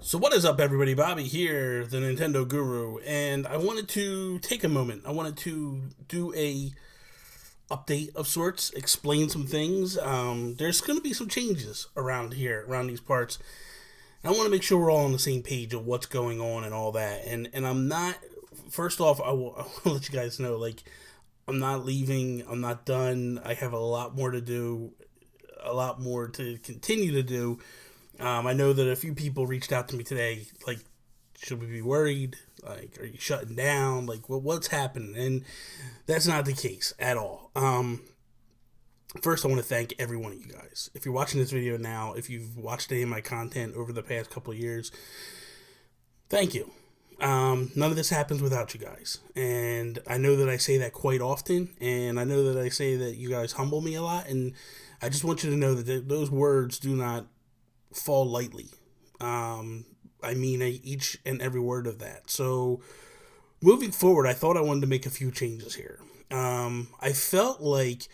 So what is up, everybody? Bobby here, the Nintendo Guru, and I wanted to take a moment. I wanted to do a update of sorts, explain some things. There's going to be some changes around here, around these parts. And I want to make sure we're all on the same page of what's going on and all that. And I'm not. First off, I will let you guys know, like, I'm not leaving. I'm not done. I have a lot more to do, a lot more to continue to do. I know that a few people reached out to me today, like, should we be worried? Like, are you shutting down? Like, what's happening? And that's not the case at all. First, I want to thank every one of you guys. If you're watching this video now, if you've watched any of my content over the past couple of years, thank you. None of this happens without you guys. And I know that I say that quite often, and I know that I say that you guys humble me a lot, and I just want you to know that those words do not fall lightly. I mean each and every word of that. So moving forward, I thought I wanted to make a few changes here. I felt like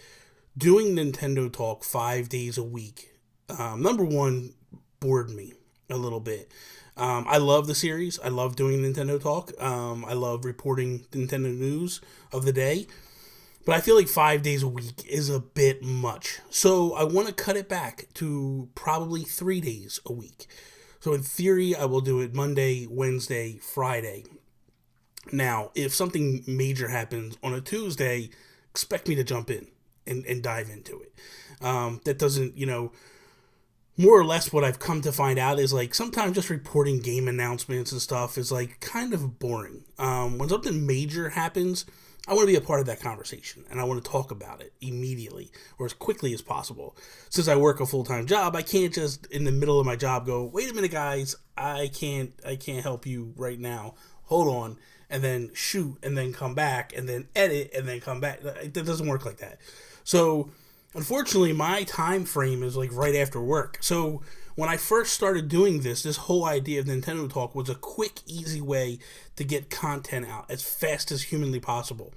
doing Nintendo Talk 5 days a week, number one, bored me a little bit. I love the series. I love doing Nintendo Talk. I love reporting Nintendo news of the day. But I feel like 5 days a week is a bit much. So I want to cut it back to probably 3 days a week. So in theory, I will do it Monday, Wednesday, Friday. Now, if something major happens on a Tuesday, expect me to jump in and dive into it. That doesn't, more or less what I've come to find out is like sometimes just reporting game announcements and stuff is like kind of boring. When something major happens, I want to be a part of that conversation, and I want to talk about it immediately or as quickly as possible. Since I work a full-time job, I can't just in the middle of my job go, "Wait a minute, guys, I can't help you right now. Hold on," and then shoot, and then come back, and then edit, and then come back. That doesn't work like that. So, unfortunately, my time frame is like right after work. So when I first started doing this whole idea of Nintendo Talk was a quick, easy way to get content out as fast as humanly possible.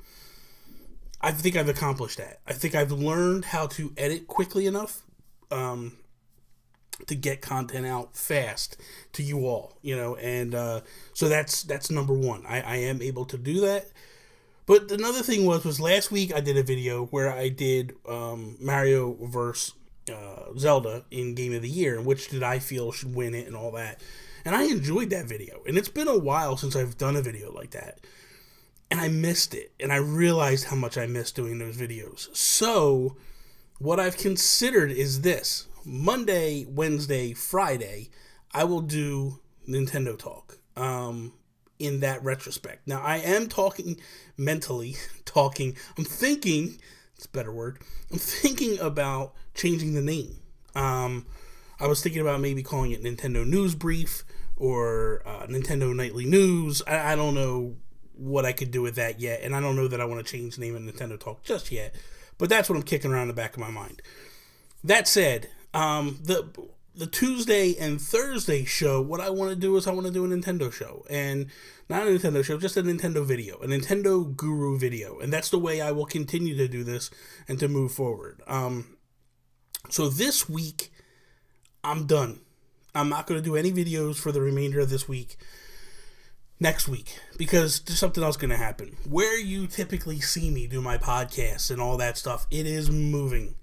I think I've accomplished that. I think I've learned how to edit quickly enough to get content out fast to you all, and so that's number one. I am able to do that. But another thing was last week I did a video where I did Mario vs. Zelda in Game of the Year, and which did I feel should win it and all that. And I enjoyed that video. And it's been a while since I've done a video like that. And I missed it. And I realized how much I missed doing those videos. So what I've considered is this. Monday, Wednesday, Friday, I will do Nintendo Talk. In that retrospect. Now, I am I'm thinking, it's a better word, I'm thinking about changing the name. I was thinking about maybe calling it Nintendo News Brief or Nintendo Nightly News. I don't know what I could do with that yet, and I don't know that I want to change the name of Nintendo Talk just yet, but that's what I'm kicking around the back of my mind. That said, the Tuesday and Thursday show, what I want to do is I want to do a Nintendo show. And not a Nintendo show, just a Nintendo video. A Nintendo Guru video. And that's the way I will continue to do this and to move forward. So this week, I'm done. I'm not going to do any videos for the remainder of this week. Next week. Because there's something else going to happen. Where you typically see me do my podcasts and all that stuff, it is moving.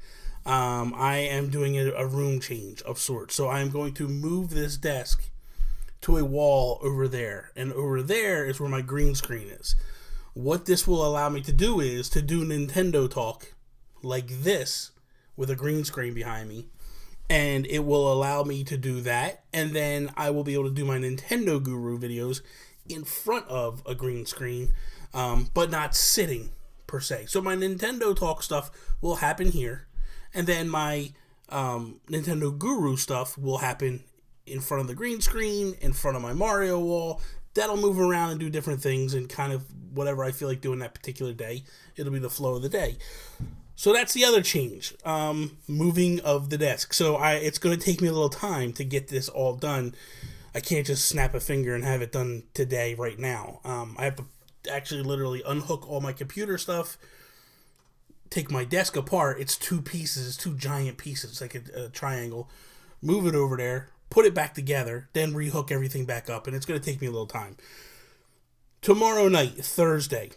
I am doing a room change of sorts. So I am going to move this desk to a wall over there. And over there is where my green screen is. What this will allow me to do is to do Nintendo Talk like this with a green screen behind me. And it will allow me to do that. And then I will be able to do my Nintendo Guru videos in front of a green screen, but not sitting per se. So my Nintendo Talk stuff will happen here. And then my Nintendo Guru stuff will happen in front of the green screen, in front of my Mario wall. That'll move around and do different things and kind of whatever I feel like doing that particular day. It'll be the flow of the day. So that's the other change, moving of the desk. So it's going to take me a little time to get this all done. I can't just snap a finger and have it done today, right now. I have to actually literally unhook all my computer stuff, take my desk apart. It's two pieces, it's two giant pieces, like a triangle. Move it over there, put it back together, then rehook everything back up, and it's going to take me a little time. Tomorrow night, Thursday,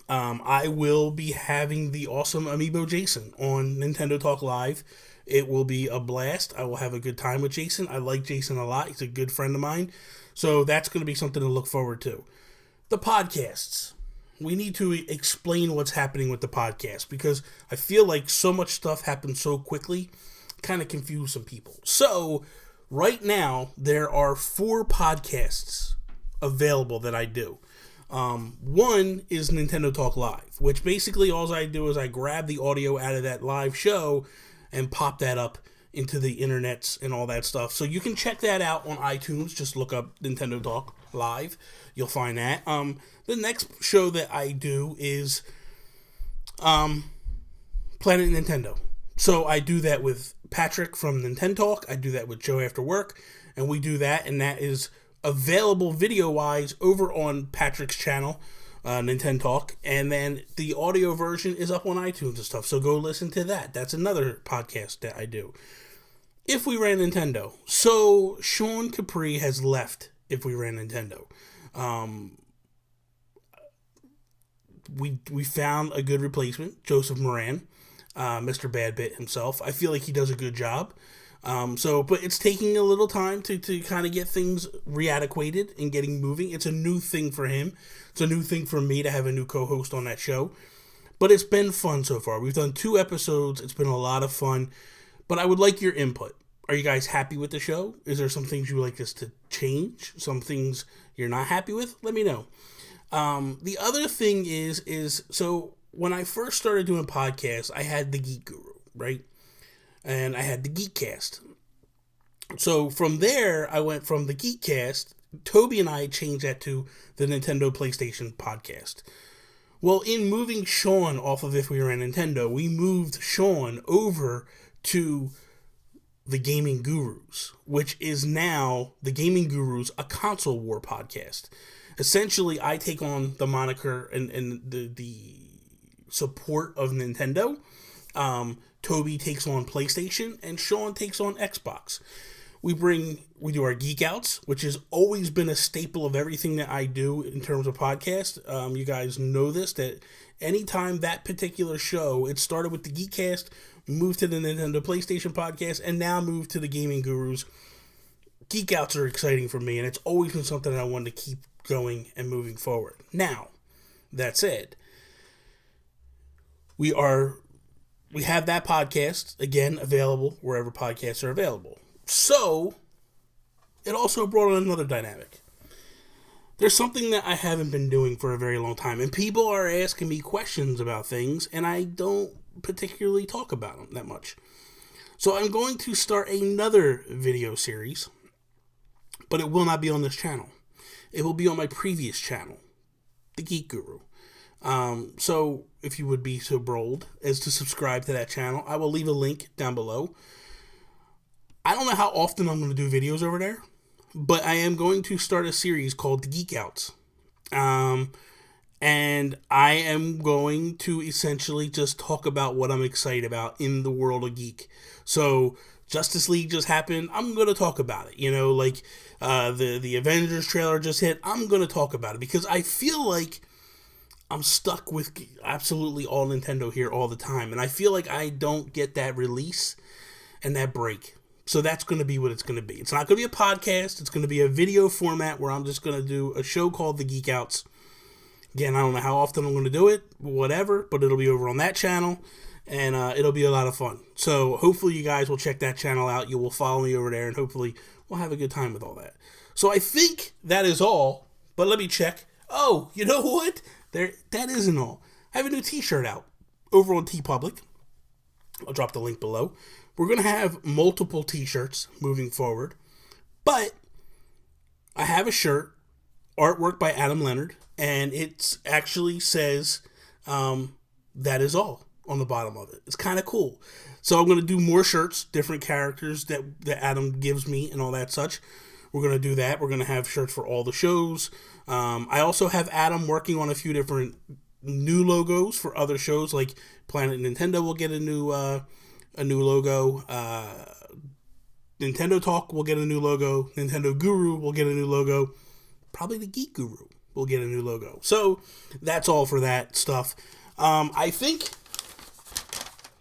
I will be having the awesome Amiibo Jason on Nintendo Talk Live. It will be a blast. I will have a good time with Jason. I like Jason a lot. He's a good friend of mine. So that's going to be something to look forward to. The podcasts. We need to explain what's happening with the podcast because I feel like so much stuff happens so quickly, kind of confuse some people. So right now, there are 4 podcasts available that I do. One is Nintendo Talk Live, which basically all I do is I grab the audio out of that live show and pop that up into the internets and all that stuff. So you can check that out on iTunes. Just look up Nintendo Talk Live. You'll find that. The next show that I do is Planet Nintendo. So I do that with Patrick from Nintendo Talk. I do that with Joe After Work. And we do that, and that is available video-wise over on Patrick's channel, Nintendo Talk, and then the audio version is up on iTunes and stuff, so go listen to that. That's another podcast that I do. If We Ran Nintendo. So, Sean Capri has left If We Ran Nintendo. We found a good replacement, Joseph Moran, Mr. Badbit himself. I feel like he does a good job. But it's taking a little time to kind of get things readequated and getting moving. It's a new thing for him. It's a new thing for me to have a new co-host on that show. But it's been fun so far. We've done 2 episodes. It's been a lot of fun. But I would like your input. Are you guys happy with the show? Is there some things you would like us to change? Some things you're not happy with? Let me know. The other thing is so when I first started doing podcasts, I had the Geek Guru, right? And I had the Geekcast. So from there, I went from the Geekcast. Toby and I changed that to the Nintendo PlayStation Podcast. Well, in moving Sean off of If We Ran Nintendo, we moved Sean over to the Gaming Gurus, which is now the Gaming Gurus, a console war podcast. Essentially, I take on the moniker and the support of Nintendo. Toby takes on PlayStation, and Sean takes on Xbox. We do our Geek Outs, which has always been a staple of everything that I do in terms of podcast. You guys know this, that anytime that particular show, it started with the Geekcast, moved to the Nintendo PlayStation Podcast, and now moved to the Gaming Gurus. Geek Outs are exciting for me, and it's always been something that I wanted to keep going and moving forward. Now, that said, we have that podcast, again, available wherever podcasts are available. So, it also brought on another dynamic. There's something that I haven't been doing for a very long time, and people are asking me questions about things, and I don't particularly talk about them that much. So I'm going to start another video series, but it will not be on this channel. It will be on my previous channel, The Geek Guru. So if you would be so bold as to subscribe to that channel, I will leave a link down below. I don't know how often I'm going to do videos over there, but I am going to start a series called The Geek Outs. And I am going to essentially just talk about what I'm excited about in the world of geek. So Justice League just happened. I'm going to talk about it. You know, like the Avengers trailer just hit. I'm going to talk about it because I feel like I'm stuck with absolutely all Nintendo here all the time. And I feel like I don't get that release and that break. So that's going to be what it's going to be. It's not going to be a podcast. It's going to be a video format where I'm just going to do a show called The Geek Outs. Again, I don't know how often I'm going to do it, whatever, but it'll be over on that channel, and it'll be a lot of fun. So hopefully you guys will check that channel out. You will follow me over there, and hopefully we'll have a good time with all that. So I think that is all, but let me check. Oh, you know what? That isn't all. I have a new t-shirt out over on TeePublic. I'll drop the link below. We're going to have multiple t-shirts moving forward, but I have a shirt, artwork by Adam Leonard, and it actually says, that is all on the bottom of it. It's kind of cool. So I'm going to do more shirts, different characters that Adam gives me and all that such. We're going to do that. We're going to have shirts for all the shows. I also have Adam working on a few different new logos for other shows, like Planet Nintendo will get a new logo. Nintendo Talk will get a new logo. Nintendo Guru will get a new logo. Probably the Geek Guru will get a new logo. So that's all for that stuff. I think.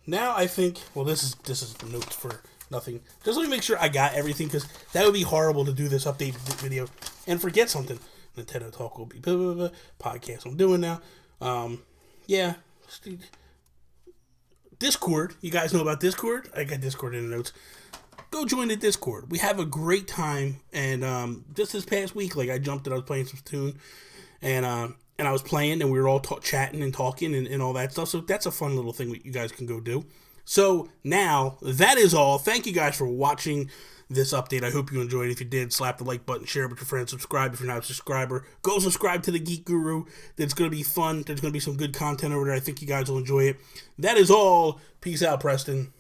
Well, this is notes for nothing. Just let me make sure I got everything, because that would be horrible to do this update video and forget something. Nintendo Talk will be blah, blah, blah, podcast I'm doing now. Yeah. Discord. You guys know about Discord? I got Discord in the notes. Go join the Discord. We have a great time. And just this past week, like, I jumped and I was playing some Splatoon. And I was playing, and we were all chatting and talking and all that stuff. So that's a fun little thing that you guys can go do. So now, that is all. Thank you guys for watching this update. I hope you enjoyed it. If you did, slap the like button, share it with your friends, subscribe if you're not a subscriber. Go subscribe to the Geek Guru. It's going to be fun. There's going to be some good content over there. I think you guys will enjoy it. That is all. Peace out, Preston.